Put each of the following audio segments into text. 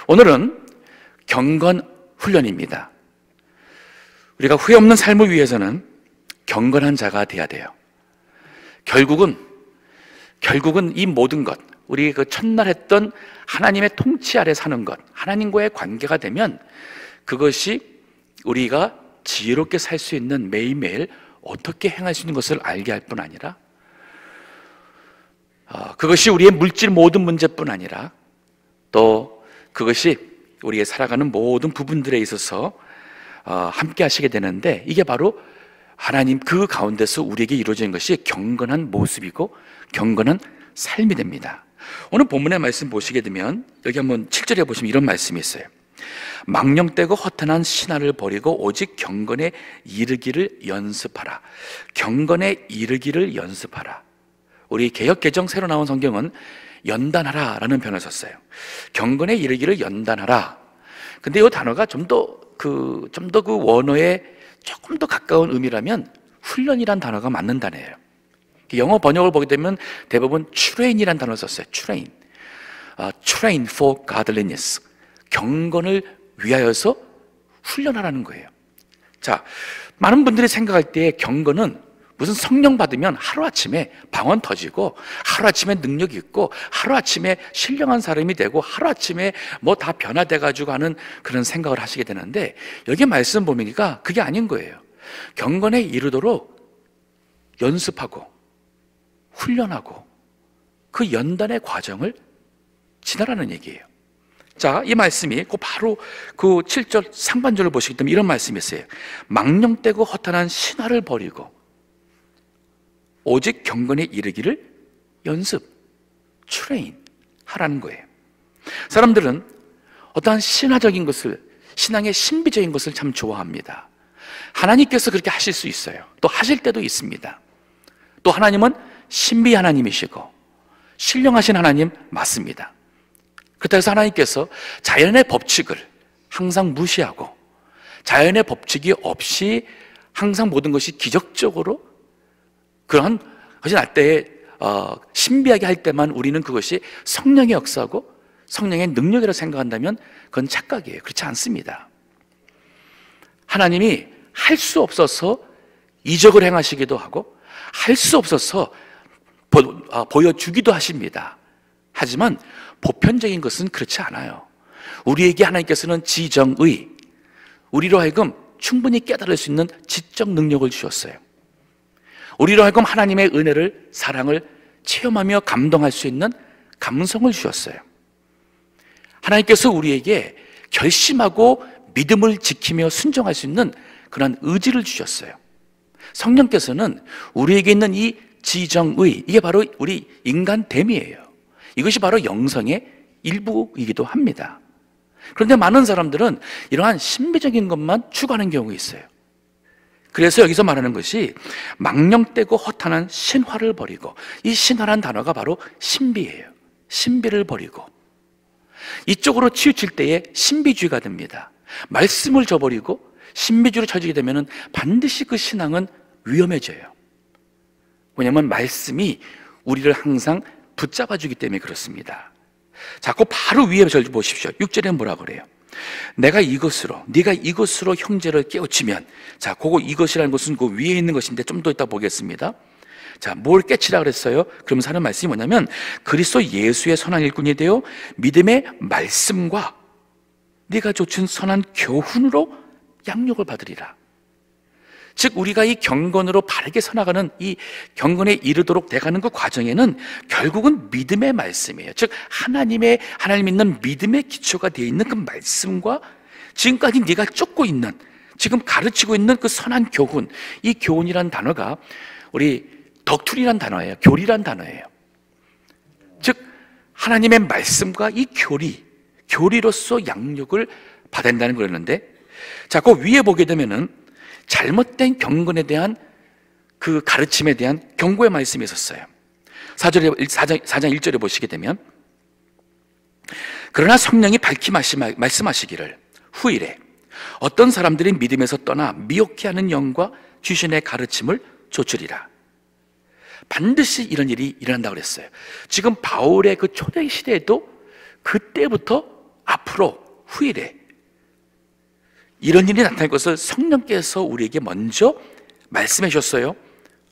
오늘은 경건 훈련입니다. 우리가 후회 없는 삶을 위해서는 경건한 자가 돼야 돼요. 결국은 이 모든 것, 우리 그 첫날 했던 하나님의 통치 아래 사는 것, 하나님과의 관계가 되면 그것이 우리가 지혜롭게 살 수 있는 매일매일 어떻게 행할 수 있는 것을 알게 할 뿐 아니라 그것이 우리의 물질 모든 문제뿐 아니라 또 그것이 우리의 살아가는 모든 부분들에 있어서 함께 하시게 되는데, 이게 바로 하나님 그 가운데서 우리에게 이루어진 것이 경건한 모습이고 경건한 삶이 됩니다. 오늘 본문의 말씀 보시게 되면 여기 한번 7절에 보시면 이런 말씀이 있어요. 망령되고 허탄한 신화를 버리고 오직 경건에 이르기를 연습하라. 경건에 이르기를 연습하라. 우리 개역개정 새로 나온 성경은 연단하라 라는 표현을 썼어요. 경건에 이르기를 연단하라. 근데 이 단어가 좀 더 그 원어에 조금 더 가까운 의미라면 훈련이란 단어가 맞는 단어예요. 영어 번역을 보게 되면 대부분 train이란 단어를 썼어요. train for godliness. 경건을 위하여서 훈련하라는 거예요. 자, 많은 분들이 생각할 때 경건은 무슨 성령 받으면 하루아침에 방언 터지고 하루아침에 능력이 있고 하루아침에 신령한 사람이 되고 하루아침에 뭐 다 변화돼가지고 하는 그런 생각을 하시게 되는데, 여기 말씀 보니까 그게 아닌 거예요. 경건에 이르도록 연습하고 훈련하고 그 연단의 과정을 지나라는 얘기예요. 자, 이 말씀이 바로 그 7절 상반절을 보시기 때문에 이런 말씀이 있어요. 망령되고 허탄한 신화를 버리고 오직 경건에 이르기를 연습, 트레인 하라는 거예요. 사람들은 어떠한 신화적인 것을, 신앙의 신비적인 것을 참 좋아합니다. 하나님께서 그렇게 하실 수 있어요. 또 하실 때도 있습니다. 또 하나님은 신비 하나님이시고 신령하신 하나님 맞습니다. 그렇다고 해서 하나님께서 자연의 법칙을 항상 무시하고 자연의 법칙이 없이 항상 모든 것이 기적적으로 그런 것이 날 때에 신비하게 할 때만 우리는 그것이 성령의 역사고 성령의 능력이라고 생각한다면 그건 착각이에요. 그렇지 않습니다. 하나님이 할 수 없어서 이적을 행하시기도 하고 할 수 없어서 보여주기도 하십니다. 하지만 보편적인 것은 그렇지 않아요. 우리에게 하나님께서는 지정의, 우리로 하여금 충분히 깨달을 수 있는 지적 능력을 주셨어요. 우리로 하여금 하나님의 은혜를, 사랑을 체험하며 감동할 수 있는 감성을 주셨어요. 하나님께서 우리에게 결심하고 믿음을 지키며 순종할 수 있는 그런 의지를 주셨어요. 성령께서는 우리에게 있는 이 지정의, 이게 바로 우리 인간됨이에요. 이것이 바로 영성의 일부이기도 합니다. 그런데 많은 사람들은 이러한 신비적인 것만 추구하는 경우가 있어요. 그래서 여기서 말하는 것이 망령되고 허탄한 신화를 버리고, 이 신화란 단어가 바로 신비예요. 신비를 버리고 이쪽으로 치우칠 때에 신비주의가 됩니다. 말씀을 저버리고 신비주의로 쳐지게 되면 반드시 그 신앙은 위험해져요. 왜냐하면 말씀이 우리를 항상 붙잡아주기 때문에 그렇습니다. 자, 그 바로 위에 절 보십시오. 6절에 뭐라 그래요? 네가 이것으로 형제를 깨우치면, 자, 그거 이것이라는 것은 그 위에 있는 것인데 좀 더 이따 보겠습니다. 자, 뭘 깨치라 그랬어요? 그러면서 하는 말씀이 뭐냐면 그리스도 예수의 선한 일꾼이 되어 믿음의 말씀과 네가 좇은 선한 교훈으로 양육을 받으리라. 즉 우리가 이 경건으로 바르게 서나가는 이 경건에 이르도록 돼가는 그 과정에는 결국은 믿음의 말씀이에요. 즉 하나님 믿는 믿음의 기초가 되어 있는 그 말씀과 지금까지 네가 쫓고 있는, 지금 가르치고 있는 그 선한 교훈, 이 교훈이란 단어가 우리 덕툴이란 단어예요. 교리란 단어예요. 즉 하나님의 말씀과 이 교리로서 양육을 받아야 된다는 거였는데, 자, 그 위에 보게 되면은 잘못된 경건에 대한 그 가르침에 대한 경고의 말씀이 있었어요. 4장 1절에 보시게 되면 그러나 성령이 밝히 말씀하시기를 후일에 어떤 사람들이 믿음에서 떠나 미혹해 하는 영과 귀신의 가르침을 좇으리라. 반드시 이런 일이 일어난다고 그랬어요. 지금 바울의 그 초대 시대에도 그때부터 앞으로 후일에 이런 일이 나타날 것을 성령께서 우리에게 먼저 말씀해 주셨어요.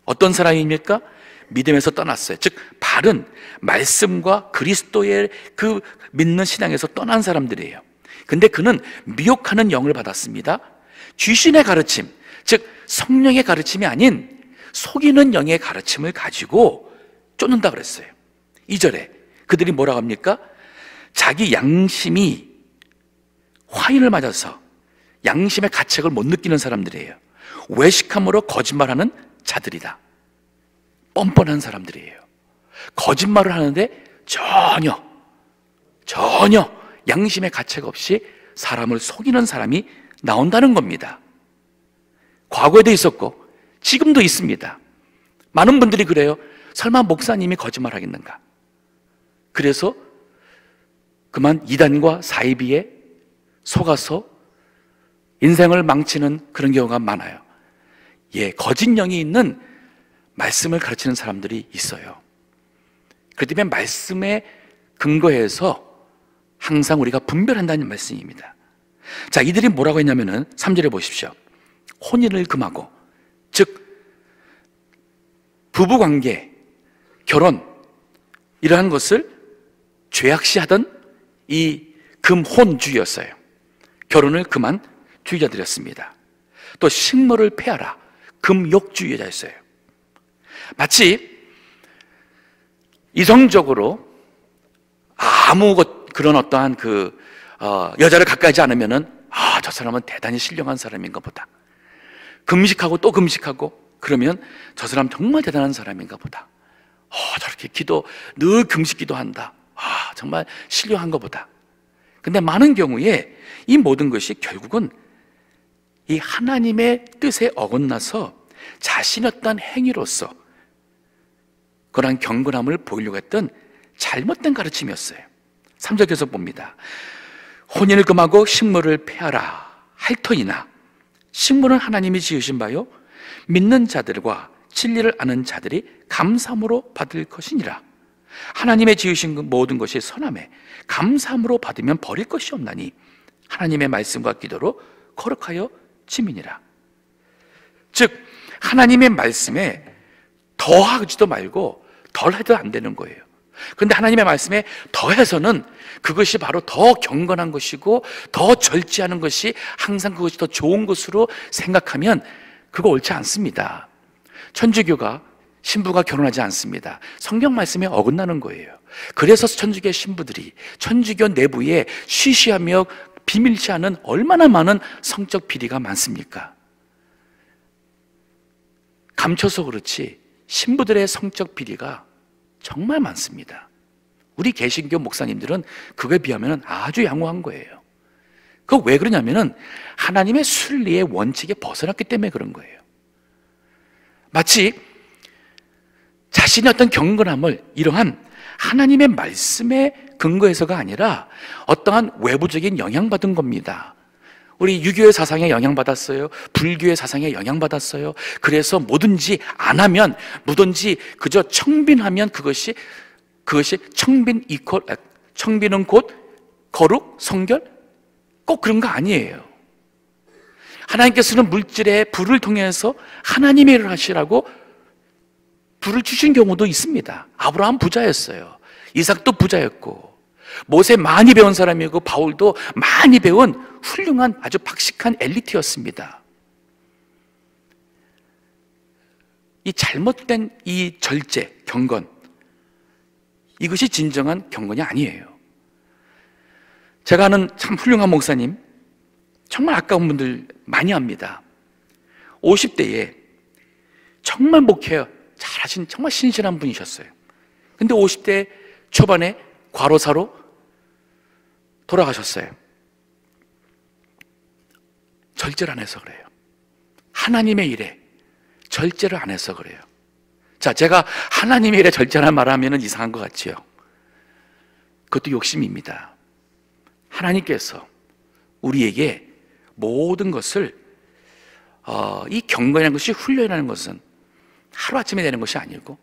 어떤 사람입니까? 믿음에서 떠났어요. 즉 바른 말씀과 그리스도의 그 믿는 신앙에서 떠난 사람들이에요. 근데 그는 미혹하는 영을 받았습니다. 귀신의 가르침, 즉 성령의 가르침이 아닌 속이는 영의 가르침을 가지고 쫓는다 그랬어요. 2절에 그들이 뭐라고 합니까? 자기 양심이 화인을 맞아서 양심의 가책을 못 느끼는 사람들이에요. 외식함으로 거짓말하는 자들이다. 뻔뻔한 사람들이에요. 거짓말을 하는데 전혀 양심의 가책 없이 사람을 속이는 사람이 나온다는 겁니다. 과거에도 있었고 지금도 있습니다. 많은 분들이 그래요. 설마 목사님이 거짓말 하겠는가? 그래서 그만 이단과 사이비에 속아서 인생을 망치는 그런 경우가 많아요. 예, 거짓 영이 있는 말씀을 가르치는 사람들이 있어요. 그렇기 때문에 말씀에 근거해서 항상 우리가 분별한다는 말씀입니다. 자, 이들이 뭐라고 했냐면은 3절에 보십시오. 혼인을 금하고, 즉 부부관계, 결혼 이러한 것을 죄악시하던 이 금혼주의였어요. 결혼을 금한 주의자들이었습니다. 또 식물을 폐하라, 금욕주의자였어요. 마치 이성적으로 아무 그런 어떠한 여자를 가까이 하지 않으면은 저 사람은 대단히 신령한 사람인가 보다. 금식하고 또 금식하고 그러면 저 사람 정말 대단한 사람인가 보다. 저렇게 늘 금식 기도한다. 정말 신령한가 보다. 근데 많은 경우에 이 모든 것이 결국은 이 하나님의 뜻에 어긋나서 자신의 어떤 행위로서 그러한 경건함을 보이려고 했던 잘못된 가르침이었어요. 3절 계속 봅니다. 혼인을 금하고 식물을 폐하라 할 터이나 식물은 하나님이 지으신 바요 믿는 자들과 진리를 아는 자들이 감사함으로 받을 것이니라. 하나님의 지으신 모든 것이 선함에 감사함으로 받으면 버릴 것이 없나니 하나님의 말씀과 기도로 거룩하여 지민이라. 즉 하나님의 말씀에 더하지도 말고 덜해도 안 되는 거예요. 그런데 하나님의 말씀에 더해서는 그것이 바로 더 경건한 것이고 더 절제하는 것이 항상 그것이 더 좋은 것으로 생각하면 그거 옳지 않습니다. 천주교가 신부가 결혼하지 않습니다. 성경 말씀에 어긋나는 거예요. 그래서 천주교 신부들이 천주교 내부에 쉬쉬하며 비밀시하는 얼마나 많은 성적 비리가 많습니까? 감춰서 그렇지 신부들의 성적 비리가 정말 많습니다. 우리 개신교 목사님들은 그거에 비하면 아주 양호한 거예요. 그거 왜 그러냐면은 하나님의 순리의 원칙에 벗어났기 때문에 그런 거예요. 마치 자신의 어떤 경건함을 이러한 하나님의 말씀에 근거해서가 아니라 어떠한 외부적인 영향받은 겁니다. 우리 유교의 사상에 영향받았어요. 불교의 사상에 영향받았어요. 그래서 뭐든지 안 하면, 뭐든지 그저 청빈하면 그것이 청빈은 곧 거룩, 성결? 꼭 그런 거 아니에요. 하나님께서는 물질의 불을 통해서 하나님의 일을 하시라고 불을 주신 경우도 있습니다. 아브라함 부자였어요. 이삭도 부자였고, 모세 많이 배운 사람이고, 바울도 많이 배운 훌륭한 아주 박식한 엘리트였습니다. 이 잘못된 이 절제, 경건, 이것이 진정한 경건이 아니에요. 제가 아는 참 훌륭한 목사님, 정말 아까운 분들 많이 합니다. 50대에 정말 목회 잘하신 정말 신실한 분이셨어요. 근데 50대 초반에 과로사로 돌아가셨어요. 절제를 안 해서 그래요. 하나님의 일에 절제를 안 해서 그래요. 자, 제가 하나님의 일에 절제라는 말을 하면 이상한 것 같지요. 그것도 욕심입니다. 하나님께서 우리에게 모든 것을 이 경건이라는 것이 훈련이라는 것은 하루아침에 되는 것이 아니고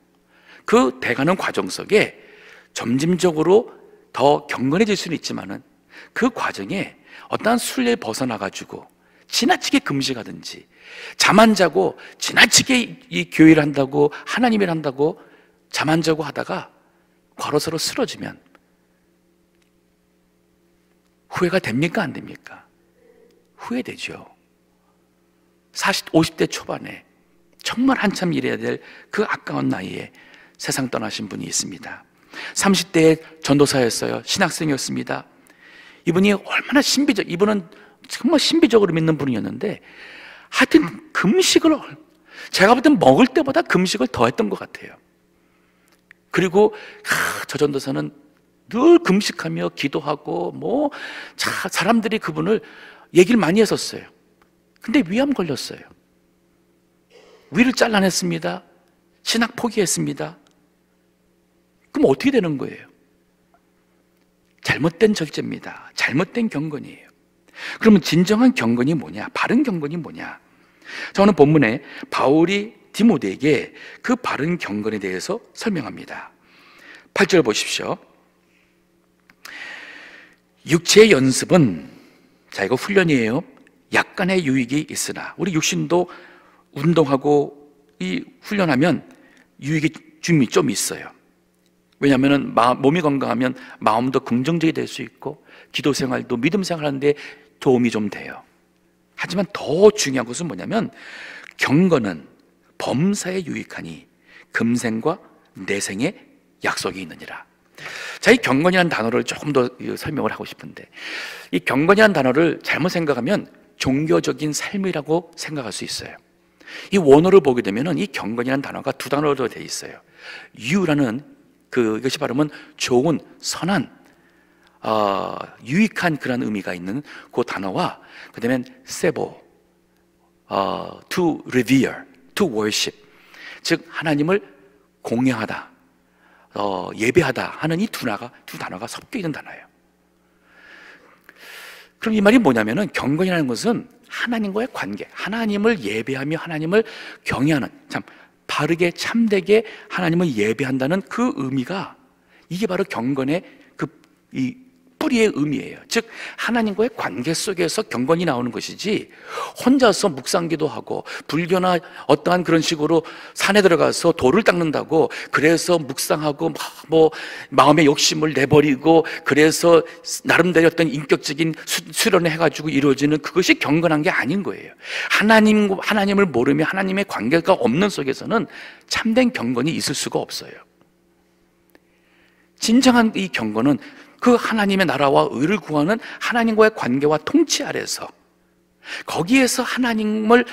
그 돼가는 과정 속에 점진적으로 더 경건해질 수는 있지만은 그 과정에 어떠한 순례에 벗어나가지고 지나치게 금식하든지 잠 안 자고 지나치게 이 교회를 한다고 하나님을 한다고 잠 안 자고 하다가 과로사로 쓰러지면 후회가 됩니까? 안 됩니까? 후회되죠. 50대 초반에 정말 한참 일해야 될 그 아까운 나이에 세상 떠나신 분이 있습니다. 30대에 전도사였어요. 신학생이었습니다. 이분이 얼마나 이분은 정말 신비적으로 믿는 분이었는데 하여튼 금식을 제가 볼 땐 먹을 때보다 금식을 더 했던 것 같아요. 그리고 저 전도사는 늘 금식하며 기도하고 사람들이 그분을 얘기를 많이 했었어요. 근데 위암 걸렸어요. 위를 잘라냈습니다. 신학 포기했습니다. 그럼 어떻게 되는 거예요? 잘못된 절제입니다. 잘못된 경건이에요. 그러면 진정한 경건이 뭐냐? 바른 경건이 뭐냐? 자, 오늘 본문에 바울이 디모데에게 그 바른 경건에 대해서 설명합니다. 8절 보십시오. 육체의 연습은, 자, 이거 훈련이에요. 약간의 유익이 있으나, 우리 육신도 운동하고 이 훈련하면 유익이 좀 있어요. 왜냐하면 몸이 건강하면 마음도 긍정적이 될 수 있고 기도 생활도 믿음 생활하는데 도움이 좀 돼요. 하지만 더 중요한 것은 뭐냐면 경건은 범사에 유익하니 금생과 내생에 약속이 있느니라. 자, 이 경건이라는 단어를 조금 더 설명을 하고 싶은데, 이 경건이라는 단어를 잘못 생각하면 종교적인 삶이라고 생각할 수 있어요. 이 원어를 보게 되면 이 경건이라는 단어가 두 단어로 되어 있어요. 유라는 이것이 발음은 좋은, 선한, 유익한 그런 의미가 있는 그 단어와, 그 다음에 세보, to revere, to worship, 즉 하나님을 공경하다, 예배하다 하는 이 두 단어가 섞여 있는 단어예요. 그럼 이 말이 뭐냐면은 경건이라는 것은 하나님과의 관계, 하나님을 예배하며 하나님을 경외하는, 참 바르게 참되게 하나님을 예배한다는 그 의미가, 이게 바로 경건의 이 뿌리의 의미예요. 즉 하나님과의 관계 속에서 경건이 나오는 것이지, 혼자서 묵상기도 하고 불교나 어떠한 그런 식으로 산에 들어가서 돌을 닦는다고 그래서 묵상하고 마음의 욕심을 내버리고 그래서 나름대로 어떤 인격적인 수련을 해가지고 이루어지는 그것이 경건한 게 아닌 거예요. 하나님을 모르며 하나님의 관계가 없는 속에서는 참된 경건이 있을 수가 없어요. 진정한 이 경건은 그 하나님의 나라와 의를 구하는 하나님과의 관계와 통치 아래서, 거기에서 하나님을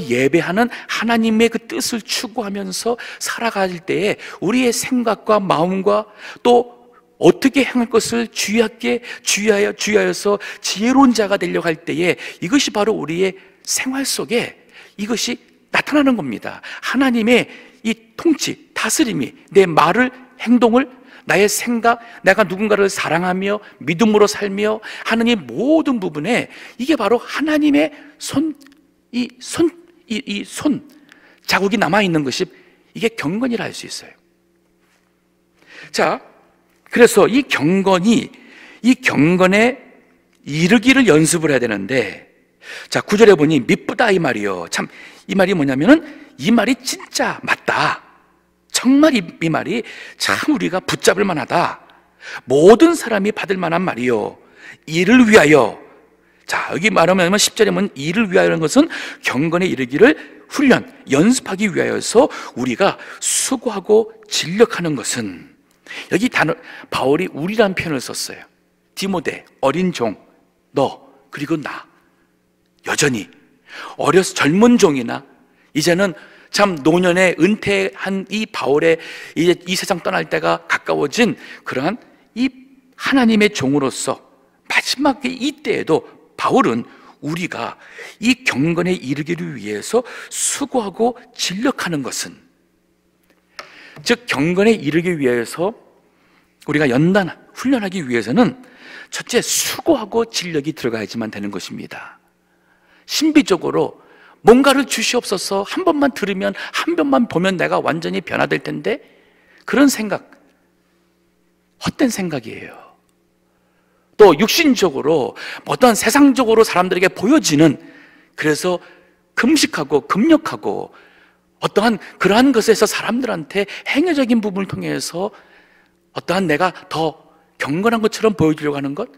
예배하는 하나님의 그 뜻을 추구하면서 살아갈 때에 우리의 생각과 마음과 또 어떻게 행할 것을 주의하여서 지혜로운 자가 되려고 할 때에 이것이 바로 우리의 생활 속에 이것이 나타나는 겁니다. 하나님의 이 통치, 다스림이 내 말을, 행동을, 나의 생각, 내가 누군가를 사랑하며 믿음으로 살며 하는 이 모든 부분에 이게 바로 하나님의 손 자국이 남아있는 것이 이게 경건이라 할 수 있어요. 자, 그래서 이 경건에 이르기를 연습을 해야 되는데, 자, 9절에 보니 미쁘다 이 말이요. 참, 이 말이 뭐냐면은 이 말이 진짜 맞다. 정말 이 말이 참 우리가 붙잡을 만하다. 모든 사람이 받을 만한 말이요. 이를 위하여. 자, 여기 말하면 10절에 보면 이를 위하여라는 것은 경건에 이르기를 연습하기 위하여서 우리가 수고하고 진력하는 것은, 여기 바울이 우리라는 표현을 썼어요. 디모데, 어린 종, 너, 그리고 나. 여전히 젊은 종이나 이제는 참 노년에 은퇴한 이 바울의 이제 이 세상 떠날 때가 가까워진 그러한 이 하나님의 종으로서 마지막에 이때에도 바울은 우리가 이 경건에 이르기를 위해서 수고하고 진력하는 것은, 즉 경건에 이르기 위해서 우리가 훈련하기 위해서는 첫째 수고하고 진력이 들어가야지만 되는 것입니다. 신비적으로 뭔가를 주시옵소서, 한 번만 들으면, 한 번만 보면 내가 완전히 변화될 텐데, 그런 생각, 헛된 생각이에요. 또 육신적으로 어떤 세상적으로 사람들에게 보여지는, 그래서 금식하고 금욕하고 어떠한 그러한 것에서 사람들한테 행위적인 부분을 통해서 어떠한 내가 더 경건한 것처럼 보여주려고 하는 것,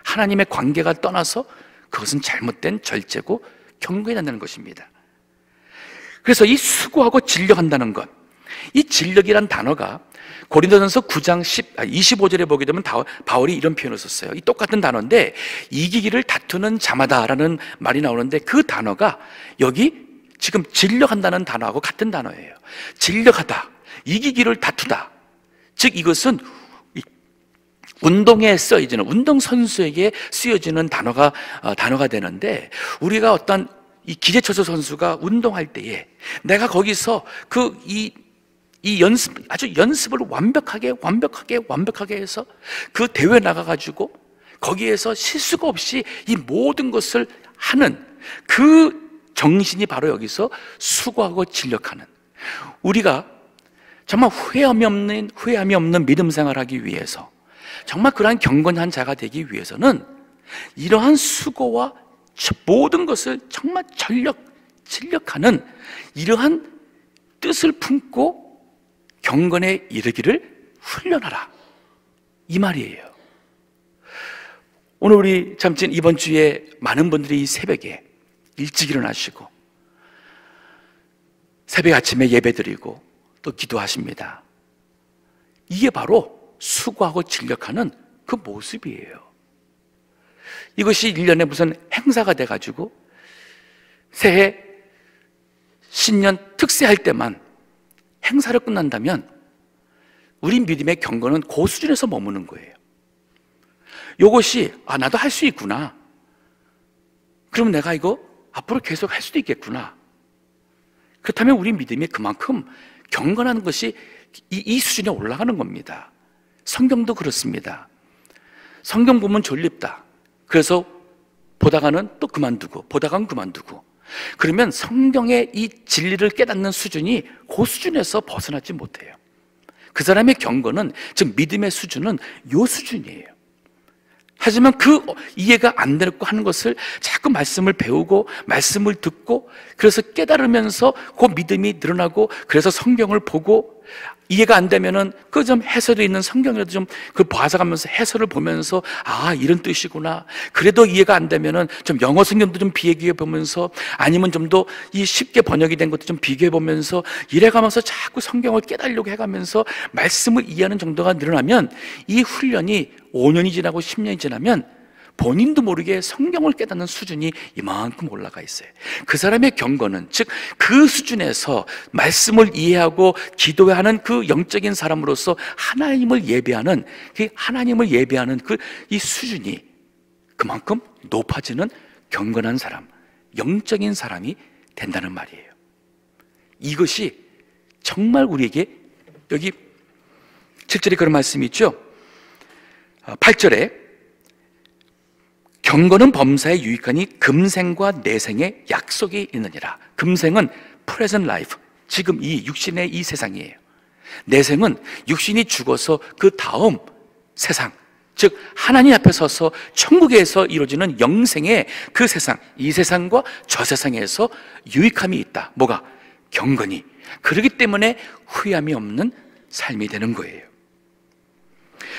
하나님의 관계가 떠나서 그것은 잘못된 절제고 경건이 된다는 것입니다. 그래서 이 수고하고 진력한다는 것, 이 진력이란 단어가 고린도전서 9장 25절에 보게 되면 바울이 이런 표현을 썼어요. 이 똑같은 단어인데 이기기를 다투는 자마다라는 말이 나오는데 그 단어가 여기 지금 진력한다는 단어하고 같은 단어예요. 진력하다, 이기기를 다투다. 즉 이것은 운동에 쓰여지는, 운동선수에게 쓰여지는 단어가 되는데, 우리가 어떤 이 기계체조 선수가 운동할 때에 내가 거기서 아주 연습을 완벽하게 해서 그 대회에 나가가지고 거기에서 실수가 없이 이 모든 것을 하는 그 정신이 바로 여기서 수고하고 진력하는, 우리가 정말 후회함이 없는 믿음 생활을 하기 위해서, 정말 그러한 경건한 자가 되기 위해서는 이러한 수고와 모든 것을 정말 진력하는 이러한 뜻을 품고 경건에 이르기를 훈련하라, 이 말이에요. 오늘 우리 참진 이번 주에 많은 분들이 이 새벽에 일찍 일어나시고 새벽 아침에 예배드리고 또 기도하십니다. 이게 바로 수고하고 진력하는 그 모습이에요. 이것이 1년에 무슨 행사가 돼가지고 새해 신년 특세할 때만 행사를 끝난다면 우리 믿음의 경건은 그 수준에서 머무는 거예요. 이것이 나도 할 수 있구나, 그럼 내가 이거 앞으로 계속 할 수도 있겠구나, 그렇다면 우리 믿음이 그만큼 경건한 것이 이 수준에 올라가는 겁니다. 성경도 그렇습니다. 성경 보면 졸립다, 그래서 보다가는 또 그만두고 보다가는 그만두고, 그러면 성경의 이 진리를 깨닫는 수준이 그 수준에서 벗어나지 못해요. 그 사람의 경건은, 즉 믿음의 수준은 이 수준이에요. 하지만 그 이해가 안 되고 하는 것을 자꾸 말씀을 배우고 말씀을 듣고 그래서 깨달으면서 그 믿음이 늘어나고, 그래서 성경을 보고 이해가 안 되면은 그 좀 해설에 있는 성경이라도 좀 그 봐서가면서 해설을 보면서 이런 뜻이구나. 그래도 이해가 안 되면은 좀 영어 성경도 좀 비교해 보면서, 아니면 좀 더 이 쉽게 번역이 된 것도 좀 비교해 보면서 이래가면서 자꾸 성경을 깨달으려고 해가면서 말씀을 이해하는 정도가 늘어나면, 이 훈련이 5년이 지나고 10년이 지나면 본인도 모르게 성경을 깨닫는 수준이 이만큼 올라가 있어요. 그 사람의 경건은, 즉 그 수준에서 말씀을 이해하고 기도하는 그 영적인 사람으로서 하나님을 예배하는 이 수준이 그만큼 높아지는 경건한 사람, 영적인 사람이 된다는 말이에요. 이것이 정말 우리에게, 여기 7절에 그런 말씀이 있죠. 8절에 경건은 범사에 유익하니 금생과 내생의 약속이 있느니라. 금생은 present life, 지금 이 육신의 이 세상이에요. 내생은 육신이 죽어서 그 다음 세상, 즉 하나님 앞에 서서 천국에서 이루어지는 영생의 그 세상, 이 세상과 저 세상에서 유익함이 있다. 뭐가? 경건이. 그렇기 때문에 후회함이 없는 삶이 되는 거예요.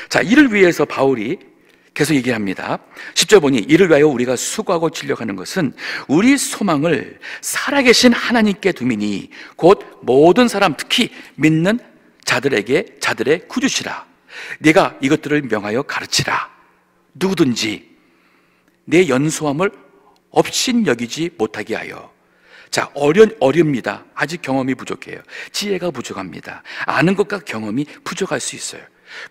자, 이를 위해서 바울이 계속 얘기합니다. 10절 보니 이를 위하여 우리가 수고하고 진력하는 것은 우리 소망을 살아계신 하나님께 두미니 곧 모든 사람, 특히 믿는 자들의 구주시라. 네가 이것들을 명하여 가르치라. 누구든지 내 연소함을 업신 여기지 못하게 하여. 자, 어렵니다. 아직 경험이 부족해요. 지혜가 부족합니다. 아는 것과 경험이 부족할 수 있어요.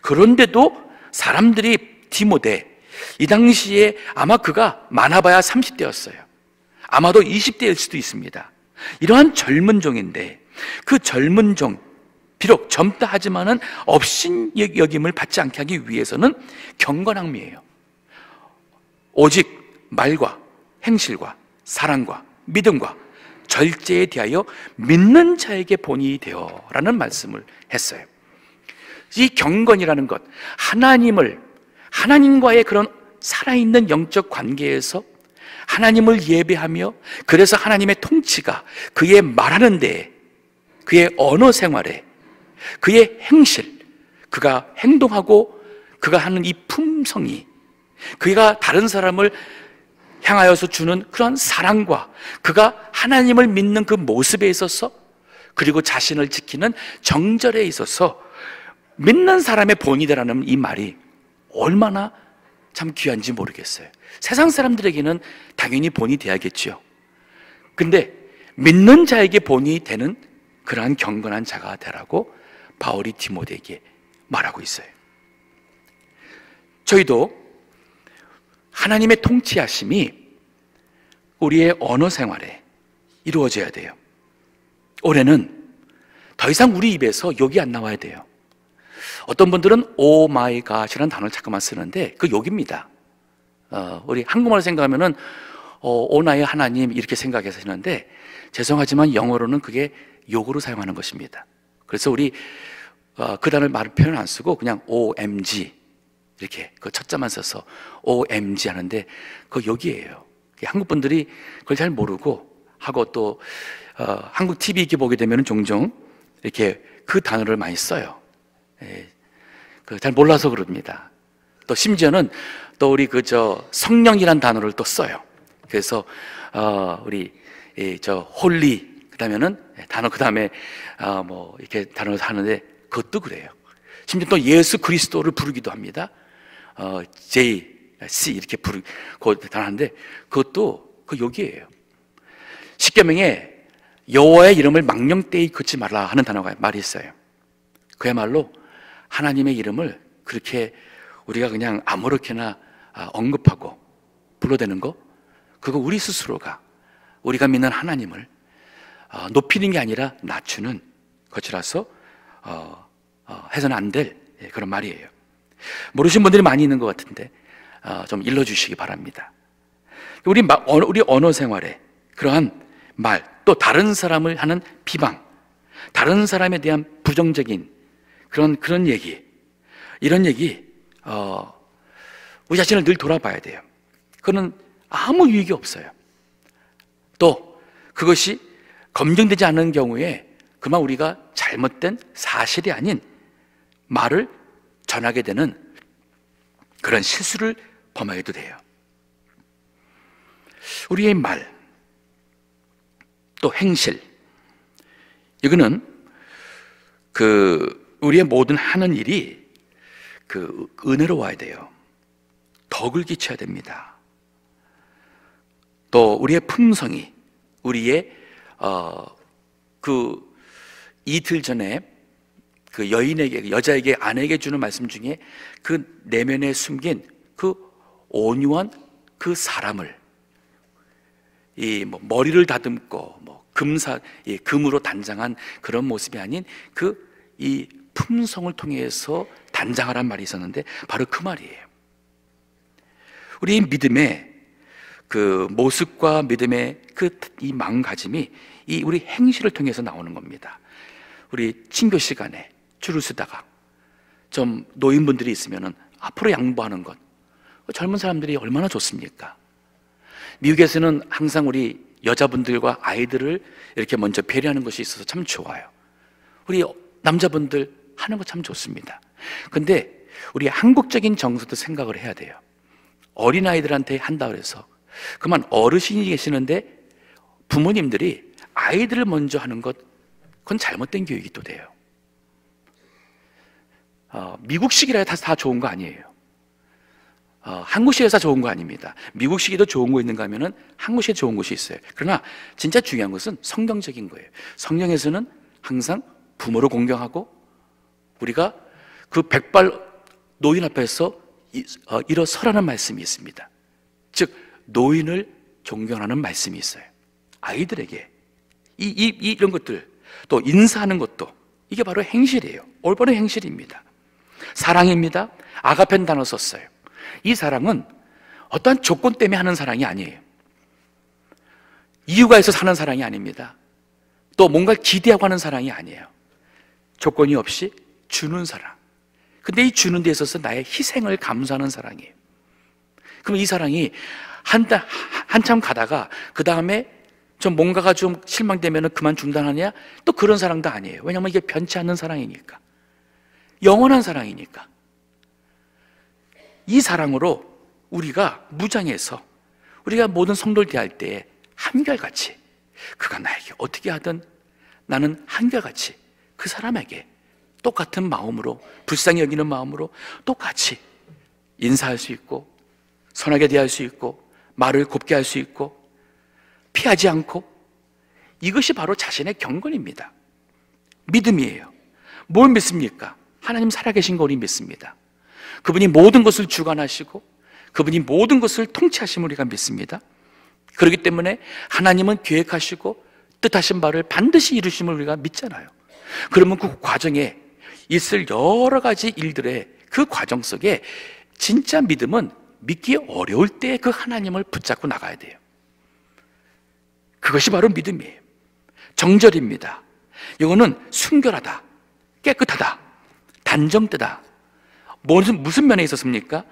그런데도 사람들이 디모데, 이 당시에 아마 그가 많아봐야 30대였어요. 아마도 20대일 수도 있습니다. 이러한 젊은 종인데, 그 젊은 종, 비록 젊다 하지만은 업신 여김을 받지 않게 하기 위해서는 경건함이에요. 오직 말과 행실과 사랑과 믿음과 절제에 대하여 믿는 자에게 본이 되어 라는 말씀을 했어요. 이 경건이라는 것, 하나님과의 그런 살아있는 영적 관계에서 하나님을 예배하며, 그래서 하나님의 통치가 그의 말하는 데에, 그의 언어 생활에, 그의 행실, 그가 행동하고 그가 하는 이 품성이, 그가 다른 사람을 향하여서 주는 그런 사랑과 그가 하나님을 믿는 그 모습에 있어서, 그리고 자신을 지키는 정절에 있어서 믿는 사람의 본이다라는 이 말이 얼마나 참 귀한지 모르겠어요. 세상 사람들에게는 당연히 본이 돼야겠죠. 근데 믿는 자에게 본이 되는 그러한 경건한 자가 되라고 바울이 디모데에게 말하고 있어요. 저희도 하나님의 통치하심이 우리의 언어 생활에 이루어져야 돼요. 올해는 더 이상 우리 입에서 욕이 안 나와야 돼요. 어떤 분들은 오 마이 갓이라는 단어를 잠깐만 쓰는데 그 욕입니다. 우리 한국말로 생각하면은 오 나의 하나님 이렇게 생각해서 하는데, 죄송하지만 영어로는 그게 욕으로 사용하는 것입니다. 그래서 우리 그 단어를 말을 표현 안 쓰고 그냥 OMG 이렇게 그 첫자만 써서 OMG 하는데 그 욕이에요. 한국 분들이 그걸 잘 모르고 하고, 또 한국 TV 이렇게 보게 되면 종종 이렇게 그 단어를 많이 써요. 잘 몰라서 그럽니다. 또 심지어는 또 우리 성령이란 단어를 또 써요. 그래서 우리 홀리 그다음에는 단어 그다음에 뭐 이렇게 단어를 하는데 그것도 그래요. 심지어 또 예수 그리스도를 부르기도 합니다. JC 이렇게 부르고 하는데 그것도 그 욕이에요. 십계명에 여호와의 이름을 망령되이 걷지 말라 하는 단어가 말이 있어요. 그야말로 하나님의 이름을 그렇게 우리가 그냥 아무렇게나 언급하고 불러대는 거, 그거 우리 스스로가 우리가 믿는 하나님을 높이는 게 아니라 낮추는 것이라서 해서는 안 될 그런 말이에요. 모르시는 분들이 많이 있는 것 같은데 좀 일러주시기 바랍니다. 우리 언어 생활에 그러한 말, 또 다른 사람을 하는 비방, 다른 사람에 대한 부정적인 그런 얘기, 이런 얘기 우리 자신을 늘 돌아봐야 돼요. 그거는 아무 유익이 없어요. 또 그것이 검증되지 않는 경우에 그만 우리가 잘못된 사실이 아닌 말을 전하게 되는 그런 실수를 범하게도 돼요. 우리의 말, 또 행실, 이거는 우리의 모든 하는 일이 은혜로워야 돼요. 덕을 끼쳐야 됩니다. 또 우리의 품성이, 우리의 이틀 전에 여자에게 아내에게 주는 말씀 중에 그 내면에 숨긴 그 온유한 그 사람을, 머리를 다듬고 금으로 단장한 그런 모습이 아닌 이 품성을 통해서 단장하란 말이 있었는데 바로 그 말이에요. 우리의 믿음의 모습과 믿음의 이 마음가짐이 우리 행실을 통해서 나오는 겁니다. 우리 친교 시간에 줄을 서다가 좀 노인분들이 있으면 앞으로 양보하는 것, 젊은 사람들이 얼마나 좋습니까? 미국에서는 항상 우리 여자분들과 아이들을 이렇게 먼저 배려하는 것이 있어서 참 좋아요. 우리 남자분들 하는 거 참 좋습니다. 근데 우리 한국적인 정서도 생각을 해야 돼요. 어린아이들한테 한다 그래서 그만 어르신이 계시는데 부모님들이 아이들을 먼저 하는 것, 그건 잘못된 교육이 또 돼요. 미국식이라 다 좋은 거 아니에요. 한국식에서 좋은 거 아닙니다. 미국식이 더 좋은 거 있는가 하면은 한국식에 좋은 것이 있어요. 그러나 진짜 중요한 것은 성경적인 거예요. 성경에서는 항상 부모를 공경하고 우리가 그 백발 노인 앞에서 일어서라는 말씀이 있습니다. 즉 노인을 존경하는 말씀이 있어요. 아이들에게 이런 것들, 또 인사하는 것도 이게 바로 행실이에요. 올바른 행실입니다. 사랑입니다. 아가펜 단어 썼어요. 이 사랑은 어떠한 조건 때문에 하는 사랑이 아니에요. 이유가 있어서 하는 사랑이 아닙니다. 또 뭔가 기대하고 하는 사랑이 아니에요. 조건이 없이 주는 사랑. 근데 이 주는 데 있어서 나의 희생을 감수하는 사랑이에요. 그럼 이 사랑이 한참 가다가 그 다음에 좀 뭔가가 좀 실망되면 그만 중단하냐? 또 그런 사랑도 아니에요. 왜냐하면 이게 변치 않는 사랑이니까, 영원한 사랑이니까. 이 사랑으로 우리가 무장해서 우리가 모든 성도를 대할 때 한결같이, 그가 나에게 어떻게 하든 나는 한결같이 그 사람에게 똑같은 마음으로, 불쌍히 여기는 마음으로 똑같이 인사할 수 있고, 선하게 대할 수 있고, 말을 곱게 할 수 있고, 피하지 않고, 이것이 바로 자신의 경건입니다. 믿음이에요. 뭘 믿습니까? 하나님 살아계신 걸 우리 믿습니다. 그분이 모든 것을 주관하시고 그분이 모든 것을 통치하심을 우리가 믿습니다. 그렇기 때문에 하나님은 계획하시고 뜻하신 바를 반드시 이루심을 우리가 믿잖아요. 그러면 그 과정에 있을 여러 가지 일들의 그 과정 속에 진짜 믿음은 믿기 어려울 때 그 하나님을 붙잡고 나가야 돼요. 그것이 바로 믿음이에요. 정절입니다. 이거는 순결하다, 깨끗하다, 단정되다. 무슨 면에 있었습니까?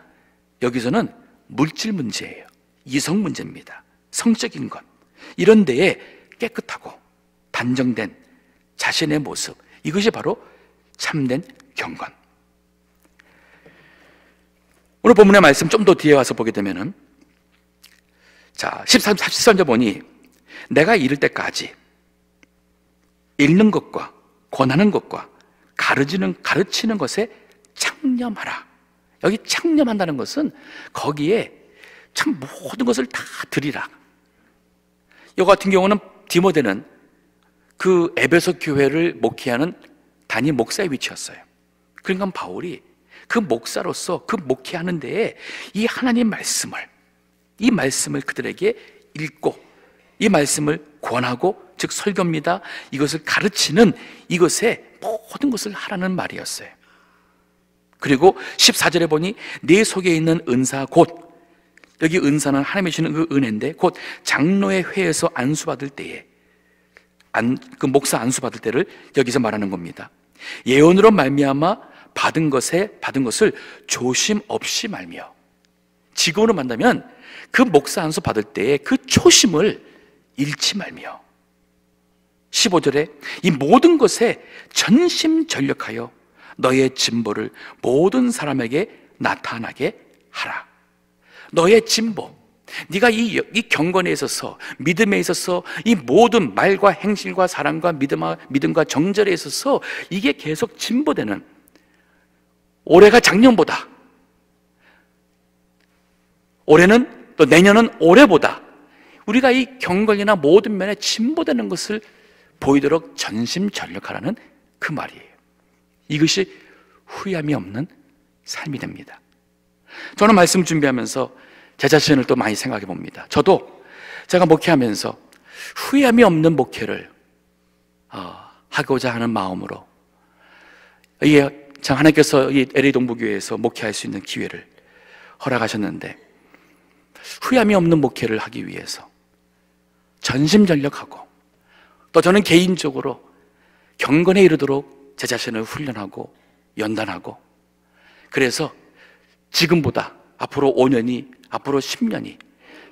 여기서는 물질 문제예요. 이성 문제입니다. 성적인 것. 이런 데에 깨끗하고 단정된 자신의 모습, 이것이 바로 참된 경건. 오늘 본문의 말씀 좀 더 뒤에 와서 보게 되면은, 자, 13절 보니 내가 이를 때까지 읽는 것과 권하는 것과 가르치는 것에 창념하라. 여기 창념한다는 것은 거기에 참 모든 것을 다 드리라. 이 같은 경우는 디모데는 그 에베소 교회를 목회하는 담임 목사의 위치였어요. 그러니까 바울이 그 목사로서 그 목회하는 데에 이 하나님 말씀을, 이 말씀을 그들에게 읽고 이 말씀을 권하고, 즉 설교입니다, 이것을 가르치는 이것에 모든 것을 하라는 말이었어요. 그리고 14절에 보니 내 속에 있는 은사 곧, 여기 은사는 하나님이 주시는 그 은혜인데, 곧 장로의 회에서 안수받을 때에, 그 목사 안수받을 때를 여기서 말하는 겁니다. 예언으로 말미암아 받은 것을 조심 없이 말며, 지금으로 만나면 그 목사 안수 받을 때에 그 초심을 잃지 말며, 15절에 이 모든 것에 전심전력하여 너의 진보를 모든 사람에게 나타나게 하라. 너의 진보, 네가 이 경건에 있어서, 믿음에 있어서, 이 모든 말과 행실과 사랑과 믿음과 정절에 있어서 이게 계속 진보되는, 올해가 작년보다, 올해는 또 내년은 올해보다 우리가 이 경건이나 모든 면에 진보되는 것을 보이도록 전심전력하라는 그 말이에요. 이것이 후회함이 없는 삶이 됩니다. 저는 말씀 준비하면서 제 자신을 또 많이 생각해 봅니다. 저도 제가 목회하면서 후회함이 없는 목회를 하고자 하는 마음으로, 이게 참 하나님께서 이 LA 동부교회에서 목회할 수 있는 기회를 허락하셨는데, 후회함이 없는 목회를 하기 위해서 전심전력하고, 또 저는 개인적으로 경건에 이르도록 제 자신을 훈련하고 연단하고, 그래서 지금보다 앞으로 5년이, 앞으로 10년이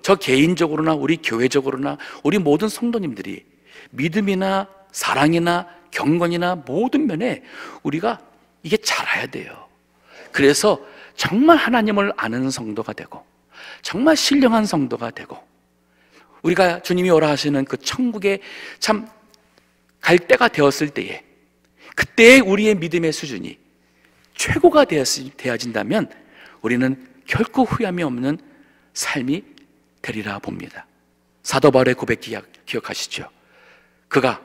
저 개인적으로나 우리 교회적으로나 우리 모든 성도님들이 믿음이나 사랑이나 경건이나 모든 면에 우리가 이게 자라야 돼요. 그래서 정말 하나님을 아는 성도가 되고, 정말 신령한 성도가 되고, 우리가 주님이 오라 하시는 그 천국에 참 갈 때가 되었을 때에, 그때의 우리의 믿음의 수준이 최고가 되어진다면 우리는 결코 후회함이 없는 삶이 되리라 봅니다. 사도 바울의 고백 기억하시죠? 그가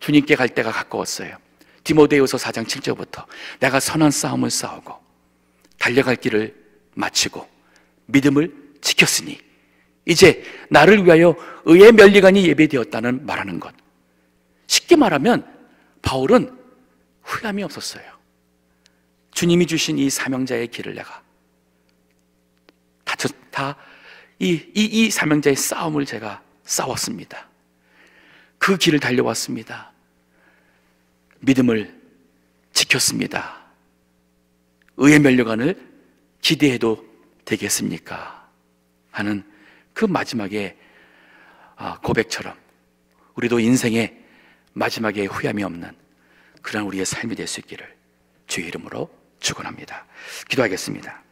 주님께 갈 때가 가까웠어요. 디모데후서 4장 7절부터 내가 선한 싸움을 싸우고 달려갈 길을 마치고 믿음을 지켰으니 이제 나를 위하여 의의 면류관이 예비되었다는 말하는 것. 쉽게 말하면 바울은 후회함이 없었어요. 주님이 주신 이 사명자의 길을 내가 이 사명자의 싸움을 제가 싸웠습니다. 그 길을 달려왔습니다. 믿음을 지켰습니다. 의의 면류관을 기대해도 되겠습니까? 하는 그 마지막에 고백처럼 우리도 인생의 마지막에 후회함이 없는 그런 우리의 삶이 될 수 있기를 주의 이름으로 축원합니다. 기도하겠습니다.